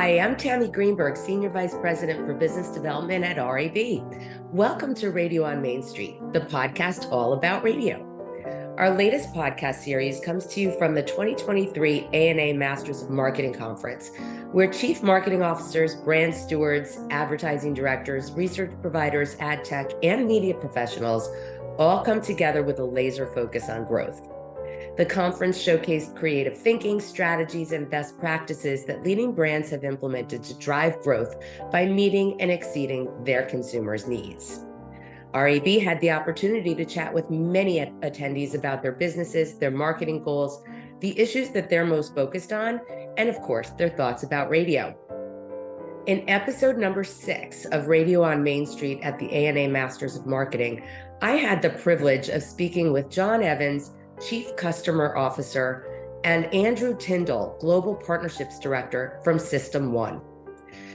Hi, I'm Tammy Greenberg, Senior Vice President for Business Development at RAB. Welcome to Radio on Main Street, the podcast all about radio. Our latest podcast series comes to you from the 2023 ANA Masters of Marketing Conference, where Chief Marketing Officers, brand stewards, advertising directors, research providers, ad tech, and media professionals all come together with a laser focus on growth. The conference showcased creative thinking, strategies, and best practices that leading brands have implemented to drive growth by meeting and exceeding their consumers' needs. RAB had the opportunity to chat with many attendees about their businesses, their marketing goals, the issues that they're most focused on, and of course, their thoughts about radio. In episode number 6 of Radio on Main Street at the ANA Masters of Marketing, I had the privilege of speaking with Jon Evans, Chief Customer Officer, and Andrew Tindall, Global Partnerships Director from System 1.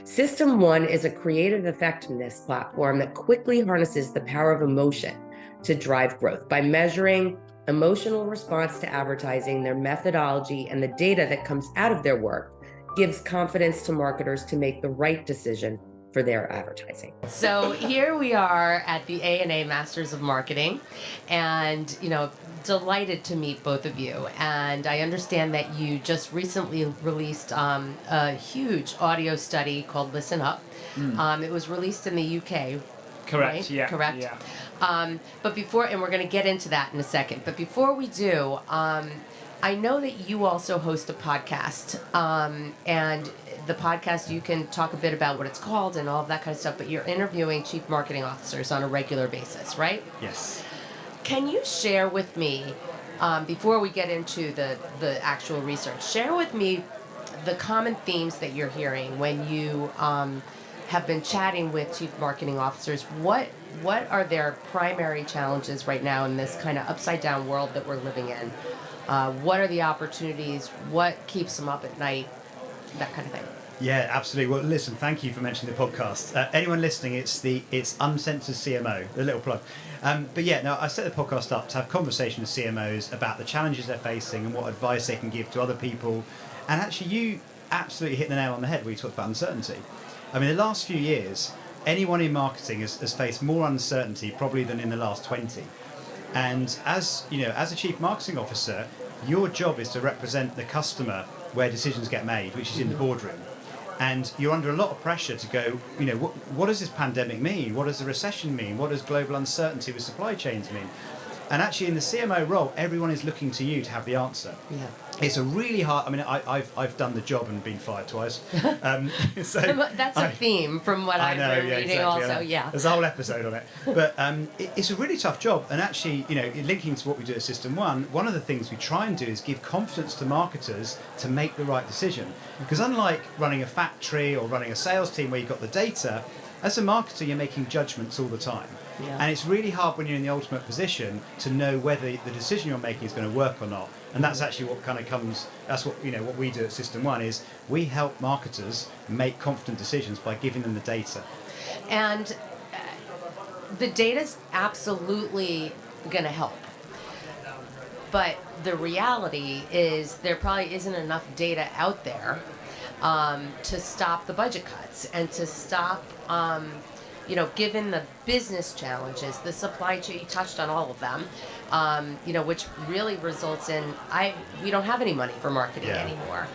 System 1 is a creative effectiveness platform that quickly harnesses the power of emotion to drive growth by measuring emotional response to advertising. Their methodology and the data that comes out of their work gives confidence to marketers to make the right decision for their advertising. So here we are at the ANA Masters of Marketing, and delighted to meet both of you. And I understand that you just recently released a huge audio study called ListenUp. It was released in the UK. Correct. Right? Yeah. Correct. Yeah. But before, and we're going to get into that in a second. But before we do, I know that you also host a podcast, and the podcast, you can talk a bit about what it's called and all of that kind of stuff, but you're interviewing chief marketing officers on a regular basis, right? Yes. Can you share with me, before we get into the actual research, share with me the common themes that you're hearing when you have been chatting with chief marketing officers? What are their primary challenges right now in this kind of upside down world that we're living in? What are the opportunities? What keeps them up at night? That kind of thing. Yeah, absolutely. Well, listen, thank you for mentioning the podcast. Anyone listening, it's Uncensored CMO, a little plug. But yeah, no, I set the podcast up to have conversations with CMOs about the challenges they're facing and what advice they can give to other people. And actually, you absolutely hit the nail on the head when you talked about uncertainty. I mean, the last few years, anyone in marketing has faced more uncertainty probably than in the last 20. And as a chief marketing officer, your job is to represent the customer where decisions get made, which is in the boardroom. And you're under a lot of pressure to go, what does this pandemic mean? What does the recession mean? What does global uncertainty with supply chains mean? And actually in the CMO role, everyone is looking to you to have the answer. Yeah. It's a really hard, I've done the job and been fired twice. So that's a theme from what I've been reading, exactly, also, yeah. There's a whole episode on it. But it's a really tough job. And actually, linking to what we do at System 1, one of the things we try and do is give confidence to marketers to make the right decision. Because unlike running a factory or running a sales team where you've got the data, as a marketer, you're making judgments all the time. Yeah. And it's really hard when you're in the ultimate position to know whether the decision you're making is going to work or not. And that's actually what kind of comes, that's what we do at System 1 is we help marketers make confident decisions by giving them the data. And the data's absolutely going to help. But the reality is there probably isn't enough data out there to stop the budget cuts and to stop, given the business challenges, the supply chain, you touched on all of them, which really results in, we don't have any money for marketing anymore.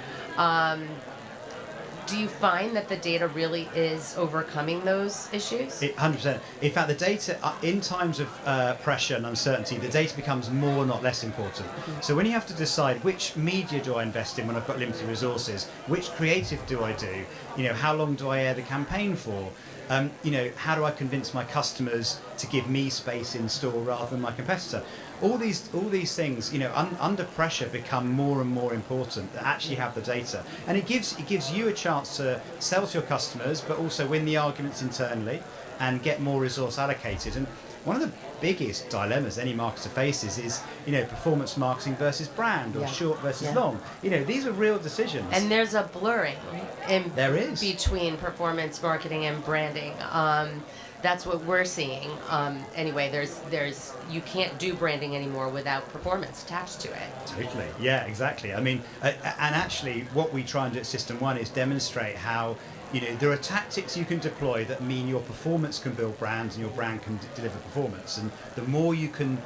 Do you find that the data really is overcoming those issues? 100%. In fact, the data, in times of pressure and uncertainty, the data becomes more, not less important. Mm-hmm. So when you have to decide which media do I invest in when I've got limited resources, which creative do I do, how long do I air the campaign for, how do I convince my customers to give me space in store rather than my competitor? All these things, under pressure become more and more important that actually have the data. And it gives you a chance to sell to your customers, but also win the arguments internally and get more resource allocated. And one of the biggest dilemmas any marketer faces is, performance marketing versus brand or short versus long. These are real decisions. And there's a blurring between performance marketing and branding. That's what we're seeing. Anyway, there's you can't do branding anymore without performance attached to it. Totally. Yeah, exactly. I mean, and actually what we try and do at System 1 is demonstrate how, there are tactics you can deploy that mean your performance can build brands and your brand can deliver performance. And the more you can,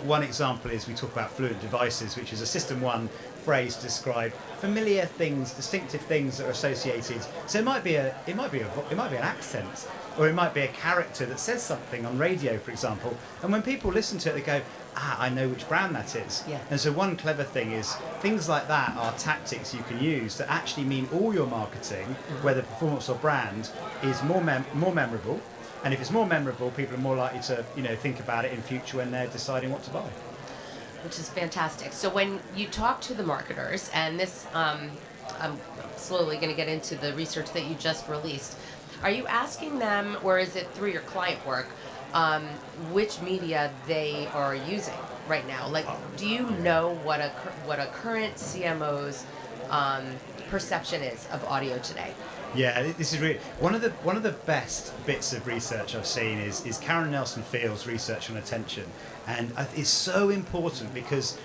one example is we talk about fluent devices, which is a System 1 phrase to describe familiar things, distinctive things that are associated. So it might be an accent, or it might be a character that says something on radio, for example. And when people listen to it, they go, I know which brand that is. Yeah. And so one clever thing is things like that are tactics you can use that actually mean all your marketing, whether performance or brand, is more memorable. And if it's more memorable, people are more likely to think about it in future when they're deciding what to buy. Which is fantastic. So when you talk to the marketers, and this, I'm slowly going to get into the research that you just released, are you asking them, or is it through your client work, which media they are using right now? Like, do you know what a current CMO's perception is of audio today? Yeah, this is really one of the best bits of research I've seen is Karen Nelson Field's research on attention, and it's so important because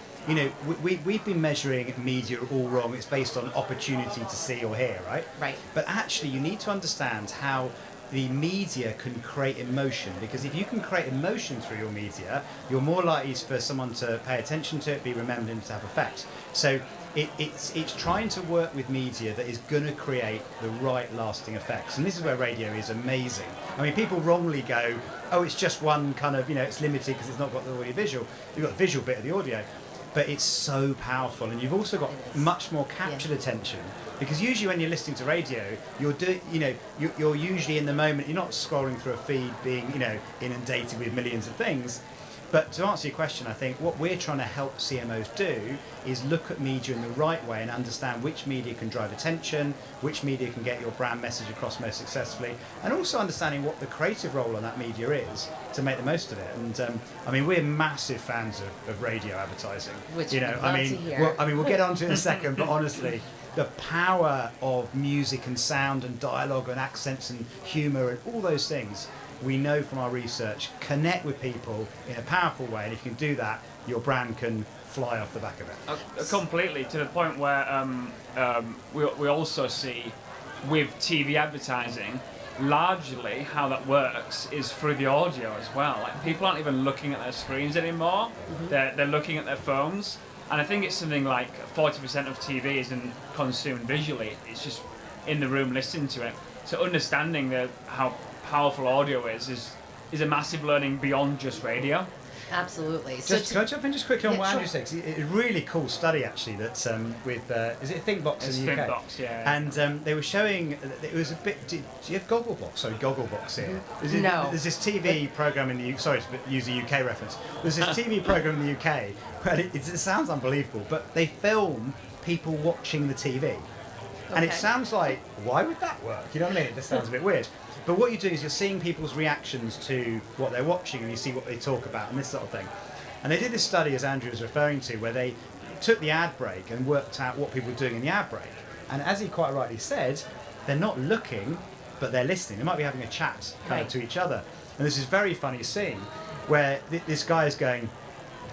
we've been measuring media all wrong. It's based on opportunity to see or hear, right? Right. But actually, you need to understand how the media can create emotion, because if you can create emotion through your media, you're more likely for someone to pay attention to it, be remembered, and to have effect. So it's trying to work with media that is going to create the right lasting effects, and this is where radio is amazing. People wrongly go, oh, it's just one kind of, it's limited because it's not got the audio visual. You've got the visual bit of the audio, but it's so powerful, and you've also got much more captured attention, because usually when you're listening to radio, you're usually in the moment. You're not scrolling through a feed, being inundated with millions of things. But to answer your question, I think what we're trying to help CMOs do is look at media in the right way and understand which media can drive attention, which media can get your brand message across most successfully, and also understanding what the creative role on that media is to make the most of it. And we're massive fans of radio advertising. Which we'd love to hear. We'll get onto it in a second, but honestly, the power of music and sound and dialogue and accents and humour and all those things, we know from our research, connect with people in a powerful way, and if you can do that, your brand can fly off the back of it. Completely, to the point where we also see with TV advertising, largely how that works is through the audio as well. Like, people aren't even looking at their screens anymore, they're looking at their phones, and I think it's something like 40% of TV isn't consumed visually, it's just in the room listening to it. So understanding how powerful audio is a massive learning beyond just radio. Absolutely. Can I jump in just quickly on what Andrew sure. said? It's a really cool study actually that's with is it Thinkbox in the UK? Thinkbox, yeah. And they were showing it was a bit. Do you have Gogglebox? Sorry, Gogglebox here. No. There's this TV program in the UK. Sorry to use a UK reference. There's this TV program in the UK where it sounds unbelievable, but they film people watching the TV, and it sounds like, why would that work? You know what I mean? It just sounds a bit weird. But what you do is you're seeing people's reactions to what they're watching, and you see what they talk about and this sort of thing. And they did this study, as Andrew was referring to, where they took the ad break and worked out what people were doing in the ad break. And as he quite rightly said, they're not looking, but they're listening. They might be having a chat to each other. And there's this very funny scene where this guy is going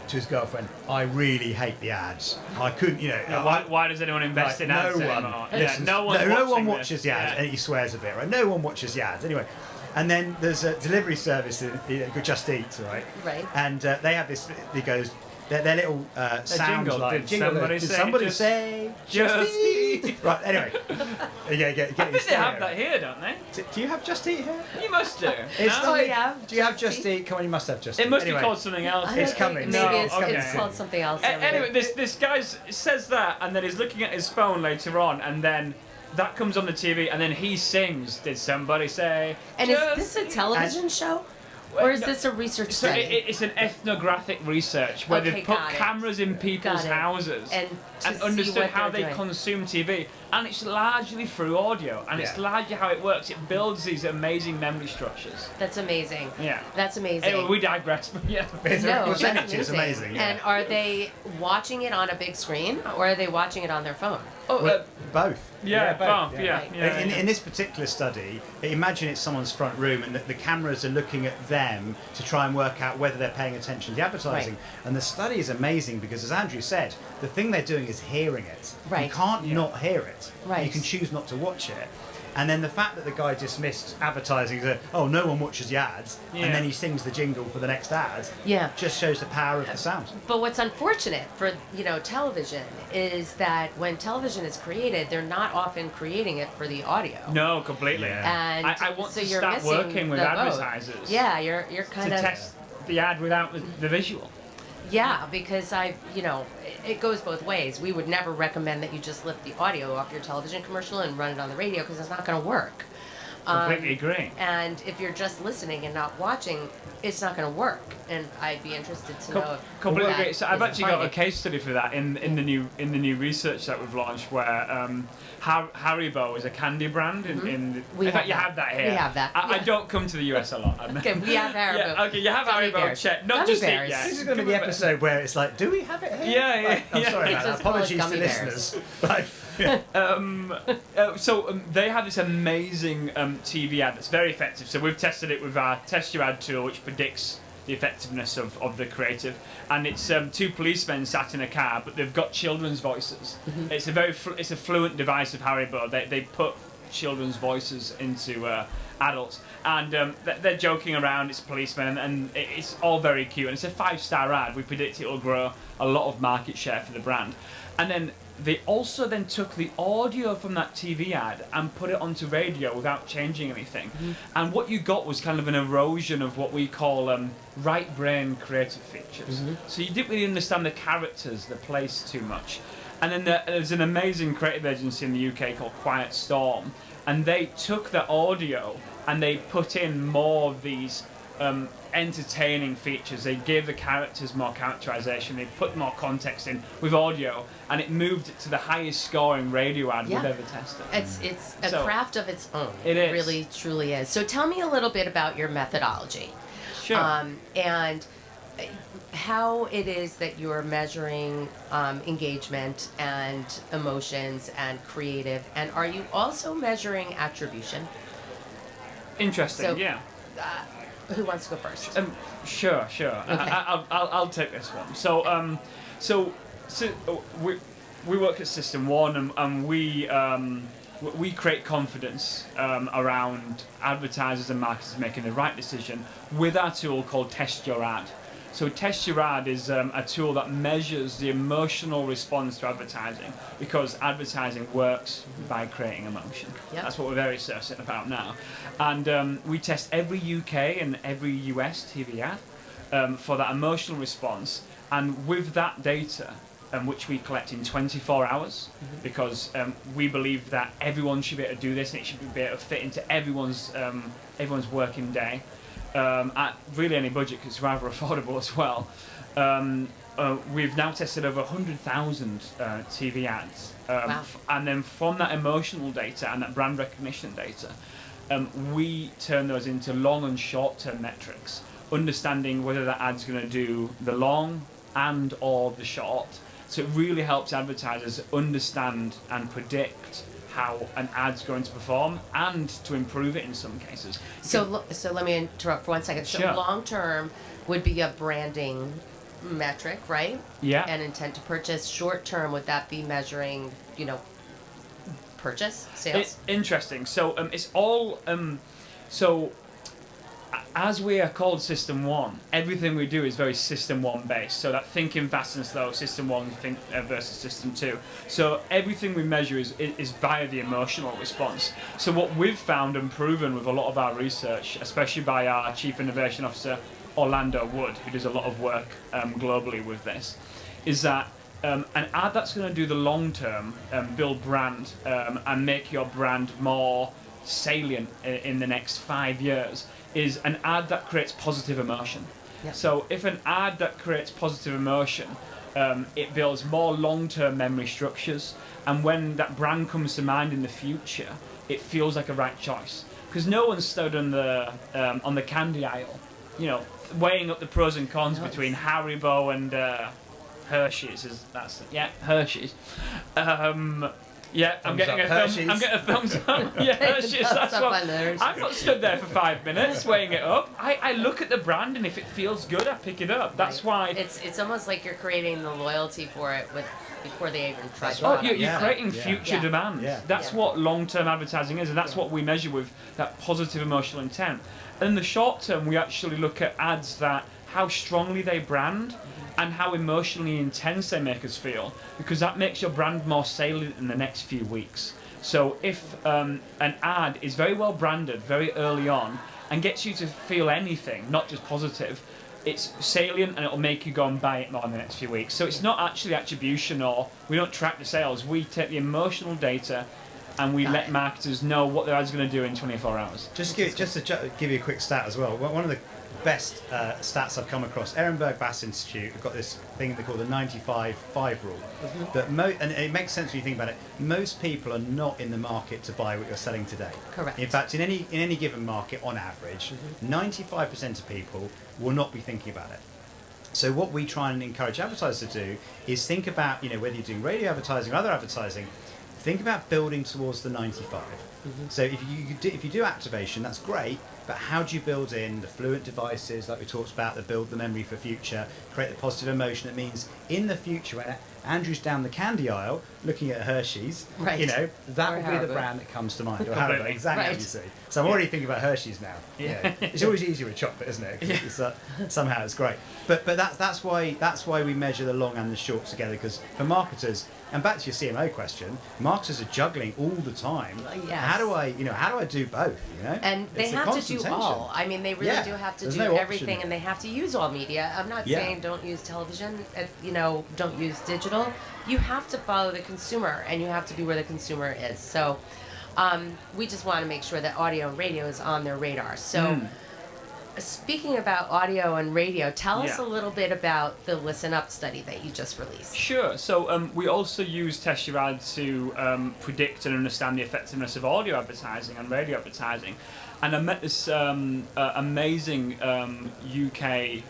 to his girlfriend, I really hate the ads. I couldn't, Why does anyone invest in ads anymore? No one watches the ads, and he swears a bit, right? No one watches the ads. Anyway, and then there's a delivery service, Just Eat, right? Right. And they have this, it goes, their little sound jingle. like, Did somebody say, Just Eat? Right, anyway. Get I think they have that here, don't they? Do you have Just Eat here? You must do. It's No? like, do you have Just Eat? Come on, you must have Just Eat. It must Anyway. be called something else. I don't It's think- coming. Maybe No, it's okay. called something else. Anyway, this guy says that, and then he's looking at his phone later on, and then that comes on the TV, and then he sings, did somebody say... And is this a television show? Or is this a research So study? it's an ethnographic research where Okay, they've put got it. cameras in people's Got it. houses And to see understood what how they're they doing. consume TV, and it's largely through audio, and it's Yeah. largely how it works. It builds these amazing memory structures. That's amazing. Yeah. That's amazing. Anyway, we digress. But yeah. No, Well, send it that's to you, it's amazing. And are they watching it on a big screen, or are they watching it on their phone? Oh, both. Both. In this particular study, imagine it's someone's front room and the cameras are looking at them to try and work out whether they're paying attention to the advertising. Right. And the study is amazing because, as Andrew said, the thing they're doing is hearing it. Right. You can't not hear it. Right. You can choose not to watch it. And then the fact that the guy dismissed advertising as no one watches the ads, and then he sings the jingle for the next ad, just shows the power of the sound. But what's unfortunate for television is that when television is created, they're not often creating it for the audio. No, completely. Yeah. And I want to start working with advertisers. Both. Yeah, you're kind of to test the ad without the visual. Yeah, because it goes both ways. We would never recommend that you just lift the audio off your television commercial and run it on the radio because it's not going to work. Completely agree. And if you're just listening and not watching, it's not going to work. And I'd be interested to know. Completely agree. So I've actually got a case study for that in the new research that we've launched, where Haribo is a candy brand. In fact, you have that here. We have that. I don't come to the US a lot. Okay, we have Haribo. Okay, you have Haribo. Check. Not Gummy just bears. it yet. This is going to be the episode where it's like, do we have it here? Yeah. I'm sorry about that. Apologies to bears. listeners. So they have this amazing TV ad that's very effective. So we've tested it with our Test Your Ad tool, which predicts the effectiveness of the creative. And it's two policemen sat in a car, but they've got children's voices. Mm-hmm. It's a fluent device of Haribo. They put children's voices into adults, and they're joking around. It's policemen, and it's all very cute. And it's a 5-star ad. We predict it will grow a lot of market share for the brand. And then they also then took the audio from that TV ad and put it onto radio without changing anything. Mm-hmm. And what you got was kind of an erosion of what we call right brain creative features. Mm-hmm. So you didn't really understand the characters, the place too much. And then there's an amazing creative agency in the UK called Quiet Storm, and they took the audio and they put in more of these entertaining features. They gave the characters more characterization, they put more context in with audio, and it moved it to the highest scoring radio ad we've ever tested. It's a craft of its own. It is. Really, truly is. So tell me a little bit about your methodology. Sure. And how it is that you're measuring engagement and emotions and creative, and are you also measuring attribution? Interesting, so, yeah. Who wants to go first? Sure. Okay. I'll take this one. So we work at System 1, and we create confidence around advertisers and marketers making the right decision with our tool called Test Your Ad. So Test Your Ad is a tool that measures the emotional response to advertising, because advertising works by creating emotion. Yep. That's what we're very certain about now. And we test every UK and every US TV ad for that emotional response. And with that data, which we collect in 24 hours, because we believe that everyone should be able to do this, and it should be able to fit into everyone's working day. At really any budget, because it's rather affordable as well. We've now tested over 100,000 TV ads. Wow. And then from that emotional data and that brand recognition data, we turn those into long and short-term metrics, understanding whether that ad's going to do the long and or the short. So it really helps advertisers understand and predict how an ad's going to perform and to improve it in some cases. So let me interrupt for 1 second. So Sure. long term would be a branding metric, right? Yeah. And intent to purchase. Short term, would that be measuring, purchase, sales? It's interesting. So it's all so as we are called System 1, everything we do is very System 1 based. So that thinking fast and slow, System 1 versus System 2. So everything we measure is via the emotional response. So what we've found and proven with a lot of our research, especially by our Chief Innovation Officer, Orlando Wood, who does a lot of work globally with this, is that an ad that's going to do the long term, build brand, and make your brand more salient in the next 5 years, is an ad that creates positive emotion. Yep. So if an ad that creates positive emotion, it builds more long-term memory structures, and when that brand comes to mind in the future, it feels like a right choice. Because no one stood on the candy aisle, weighing up the pros and cons between Haribo and Hershey's. Hershey's. Yeah, I'm getting a thumbs up. Yeah, Hershey's. That's what. I'm not stood there for 5 minutes weighing it up. I look at the brand, and if it feels good, I pick it up. That's why. It's almost like you're creating the loyalty for it before they even try. You're creating future demand. Yeah. That's what long-term advertising is, and that's what we measure with that positive emotional intent. And in the short term, we actually look at ads that how strongly they brand and how emotionally intense they make us feel, because that makes your brand more salient in the next few weeks. So if an ad is very well branded very early on and gets you to feel anything, not just positive, it's salient and it'll make you go and buy it more in the next few weeks. So it's not actually attribution, or we don't track the sales. We take the emotional data and we let marketers know what their ad's going to do in 24 hours. Just to give you a quick stat as well. One of the best stats I've come across, Ehrenberg Bass Institute have got this thing they call the 95-5 rule. That and it makes sense when you think about it. Most people are not in the market to buy what you're selling today. Correct. In fact, in any given market, on average, 95% of people will not be thinking about it. So what we try and encourage advertisers to do is think about, whether you're doing radio advertising or other advertising, think about building towards the 95. So if you do activation, that's great, but how do you build in the fluent devices like we talked about that build the memory for future, create the positive emotion? It means in the future when Andrew's down the candy aisle looking at Hershey's, that will be the brand that comes to mind. Or Haribo, exactly as you say. So I'm already thinking about Hershey's now. Yeah. It's always easier with chocolate, isn't it? 'Cause it's, somehow it's great. But that's why we measure the long and the short together, because for marketers, and back to your CMO question, marketers are juggling all the time. Yes. How do I do both? And they have to do all. I mean, they really do have to do everything, and they have to use all media. I'm not saying don't use television, don't use digital. You have to follow the consumer, and you have to be where the consumer is. So we just want to make sure that audio and radio is on their radar. So speaking about audio and radio, tell us a little bit about the ListenUp study that you just released. Sure. So we also use Test Your Ad to predict and understand the effectiveness of audio advertising and radio advertising. And I met this amazing UK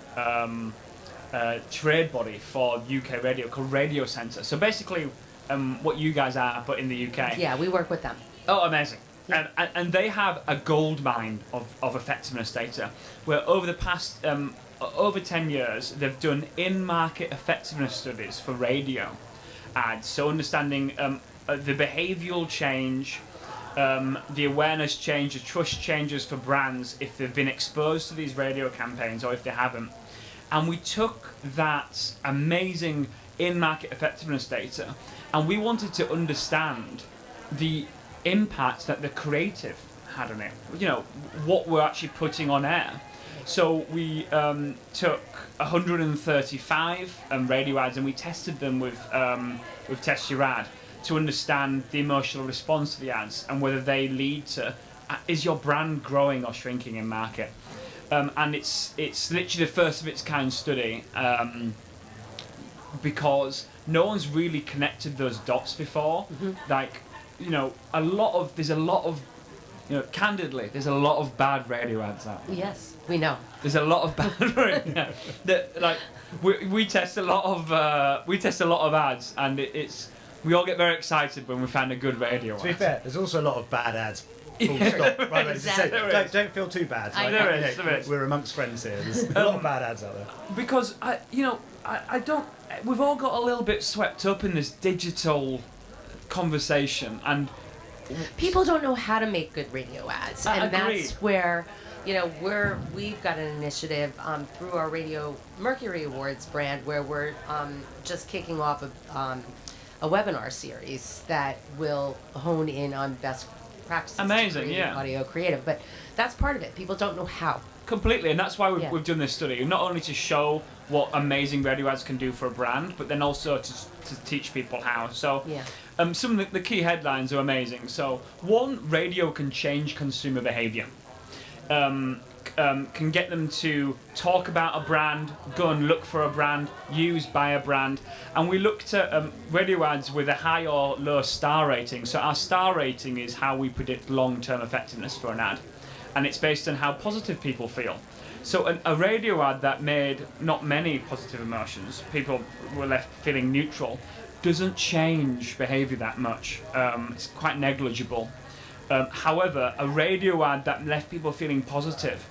trade body for UK radio called RadioCentre. So basically what you guys are, but in the UK. Yeah, we work with them. Oh, amazing. Yeah. And they have a gold mine of effectiveness data, where over the past over 10 years they've done in-market effectiveness studies for radio ads, so understanding the behavioural change, the awareness change, the trust changes for brands if they've been exposed to these radio campaigns or if they haven't. And we took that amazing in-market effectiveness data and we wanted to understand the impact that the creative had on it, what we're actually putting on air. So we took 135 radio ads and we tested them with Test Your Ad to understand the emotional response to the ads and whether they lead to is your brand growing or shrinking in market. And it's literally the first of its kind study, because no one's really connected those dots before. Like, there's a lot of candidly, there's a lot of bad radio ads out there. Yes, we know. There's a lot of bad radio. We test a lot of ads, and we all get very excited when we find a good radio ad. To be fair, there's also a lot of bad ads. Full stop. Right, Exactly. Don't feel too bad. There is. We're amongst friends here. There's a lot of bad ads out there. Because I don't. We've all got a little bit swept up in this digital conversation, and people don't know how to make good radio ads, and Agreed. that's where we've got an initiative through our Radio Mercury Awards brand where we're just kicking off a webinar series that will hone in on best practices. Amazing, audio creative, but that's part of it. People don't know how. Completely, and that's why we've done this study, not only to show what amazing radio ads can do for a brand, but then also to teach people how. So some of the key headlines are amazing. So one, radio can change consumer behaviour. Can get them to talk about a brand, go and look for a brand, use by a brand. And we looked at radio ads with a high or low star rating. So our star rating is how we predict long-term effectiveness for an ad. And it's based on how positive people feel. So a radio ad that made not many positive emotions, people were left feeling neutral, doesn't change behaviour that much. It's quite negligible. However, a radio ad that left people feeling positive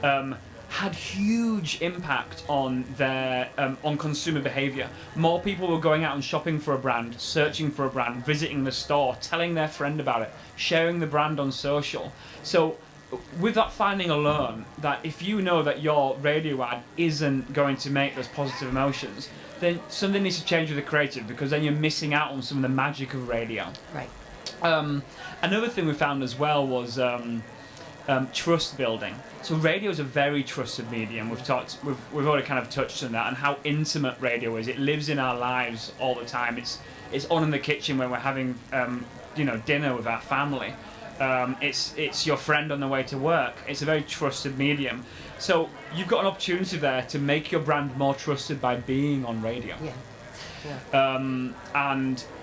had huge impact on their on consumer behaviour. More people were going out and shopping for a brand, searching for a brand, visiting the store, telling their friend about it, sharing the brand on social. So with that finding alone, that if you know that your radio ad isn't going to make those positive emotions, then something needs to change with the creative, because then you're missing out on some of the magic of radio. Right. Another thing we found as well was trust building. So radio is a very trusted medium. We've already kind of touched on that, and how intimate radio is. It lives in our lives all the time. It's on in the kitchen when we're having dinner with our family. It's your friend on the way to work. It's a very trusted medium. So you've got an opportunity there to make your brand more trusted by being on radio. But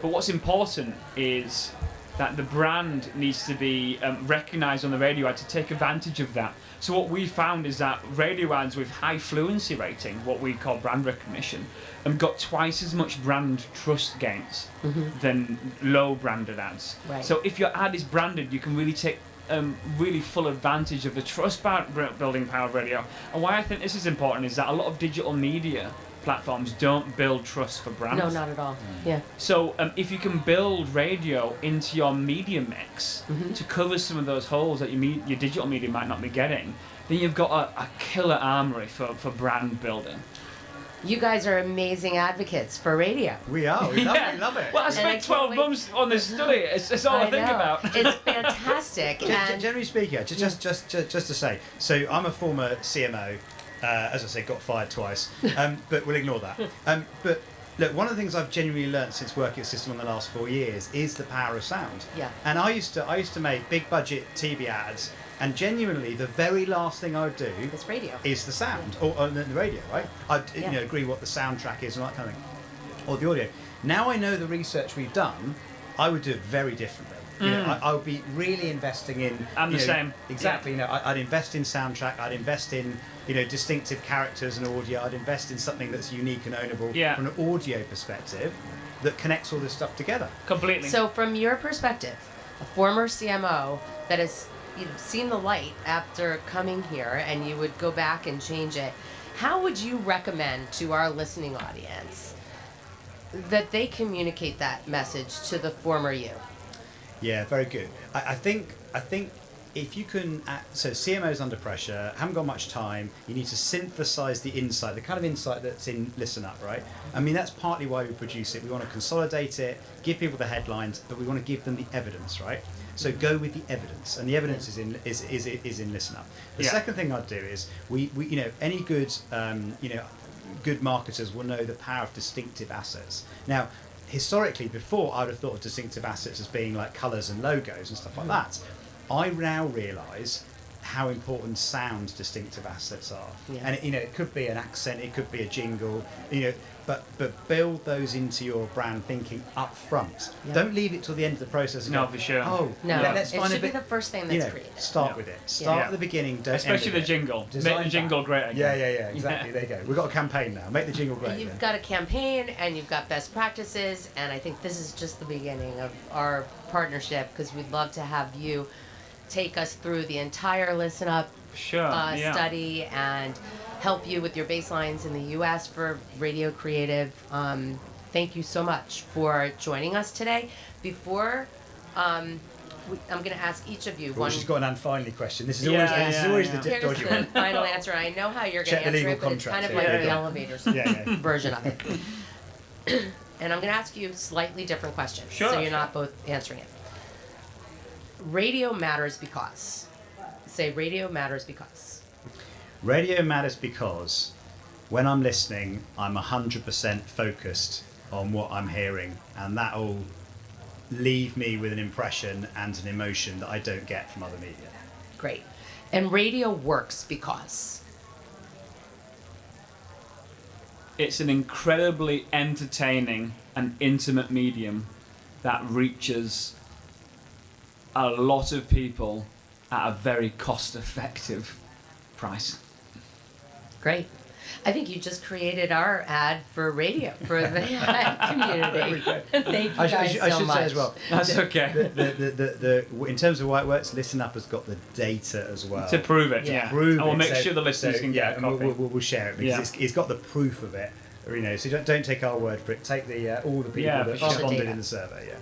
what's important is that the brand needs to be recognised on the radio ad to take advantage of that. So what we found is that radio ads with high fluency rating, what we call brand recognition, got twice as much brand trust gains than low branded ads. Right. So if your ad is branded, you can really take really full advantage of the trust building power of radio. And why I think this is important is that a lot of digital media platforms don't build trust for brands. No, not at all. Yeah. So if you can build radio into your media mix to cover some of those holes that your digital media might not be getting, then you've got a killer armory for brand building. You guys are amazing advocates for radio. We are. We love it. Well, I spent 12 months on this study. It's all I think know. about. It's fantastic. And Generally speaking, just to say, so I'm a former CMO. As I say, got fired twice, but we'll ignore that. But look, one of the things I've genuinely learned since working at System in the last 4 years is the power of sound. Yeah. And I used to make big budget TV ads, and genuinely the very last thing I would do it's radio. is the sound, or the radio, right? I'd agree what the soundtrack is and that kind of thing, or the audio. Now I know the research we've done, I would do it very differently. I would be really investing in. I'm the same. Exactly. I'd invest in soundtrack. I'd invest in distinctive characters and audio. I'd invest in something that's unique and ownable from an audio perspective that connects all this stuff together. Completely. So, from your perspective, a former CMO that has seen the light after coming here, and you would go back and change it, how would you recommend to our listening audience that they communicate that message to the former you? Yeah, very good. I think if you can, so CMO's under pressure, haven't got much time, you need to synthesize the insight, the kind of insight that's in ListenUp, right? I mean, that's partly why we produce it. We want to consolidate it, give people the headlines, but we want to give them the evidence, right? So go with the evidence, and the evidence is in ListenUp. The second thing I'd do is we any good good marketers will know the power of distinctive assets. Now, historically, before, I would have thought of distinctive assets as being like colours and logos and stuff like that. I now realise how important sound distinctive assets are. Yeah. And it could be an accent, it could be a jingle, but build those into your brand thinking up front. Yeah. Don't leave it till the end of the process. And go, for sure. Let's find it should be the first thing that's created. Start with it. Start at the beginning. Don't especially the jingle. Make the jingle great again. Yeah. Exactly. There you go. We've got a campaign now. Make the jingle great. You've got a campaign, and you've got best practices, and I think this is just the beginning of our partnership, because we'd love to have you take us through the entire ListenUp study and help you with your baselines in the U.S. for radio creative. Thank you so much for joining us today. Before I'm going to ask each of you one. She's got an and finally question. This is always the dodgy one. Here's the final answer. I know how you're going to answer it, but it's kind of like the elevators version of it. And I'm going to ask you slightly different questions, so you're not both answering it. Radio matters because. Say radio matters because. Radio matters because when I'm listening, I'm 100% focused on what I'm hearing, and that'll leave me with an impression and an emotion that I don't get from other media. Great. And radio works because. It's an incredibly entertaining and intimate medium that reaches a lot of people at a very cost-effective price. Great. I think you just created our ad for radio for the ad community. Thank you guys I should so much. say as well. That's okay. In terms of why it works, ListenUp has got the data as well. To prove it, Yeah. yeah. Prove And we'll it. make sure the listeners can get a and copy. we'll share it because it's got the proof of it. So don't take our word for it. Take the all the people Yeah, that for sure. responded Data. in the survey. Yeah.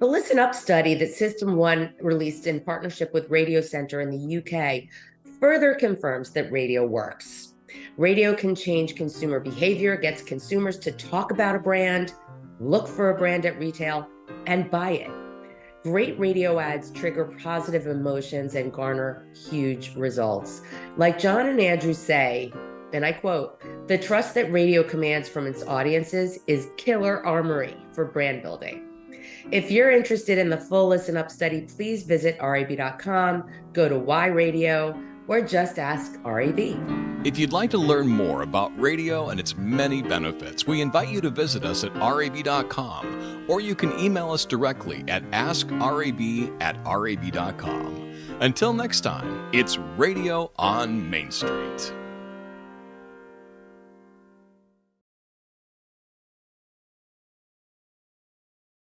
The ListenUp study that System 1 released in partnership with RadioCentre in the UK further confirms that radio works. Radio can change consumer behavior, gets consumers to talk about a brand, look for a brand at retail, and buy it. Great radio ads trigger positive emotions and garner huge results. Like Jon and Andrew say, and I quote, "The trust that radio commands from its audiences is killer armory for brand building." If you're interested in the full ListenUp study, please visit rab.com, go to Why Radio, or just ask RAB. If you'd like to learn more about radio and its many benefits, we invite you to visit us at rab.com, or you can email us directly at askrab@rab.com. Until next time, it's Radio on Main Street.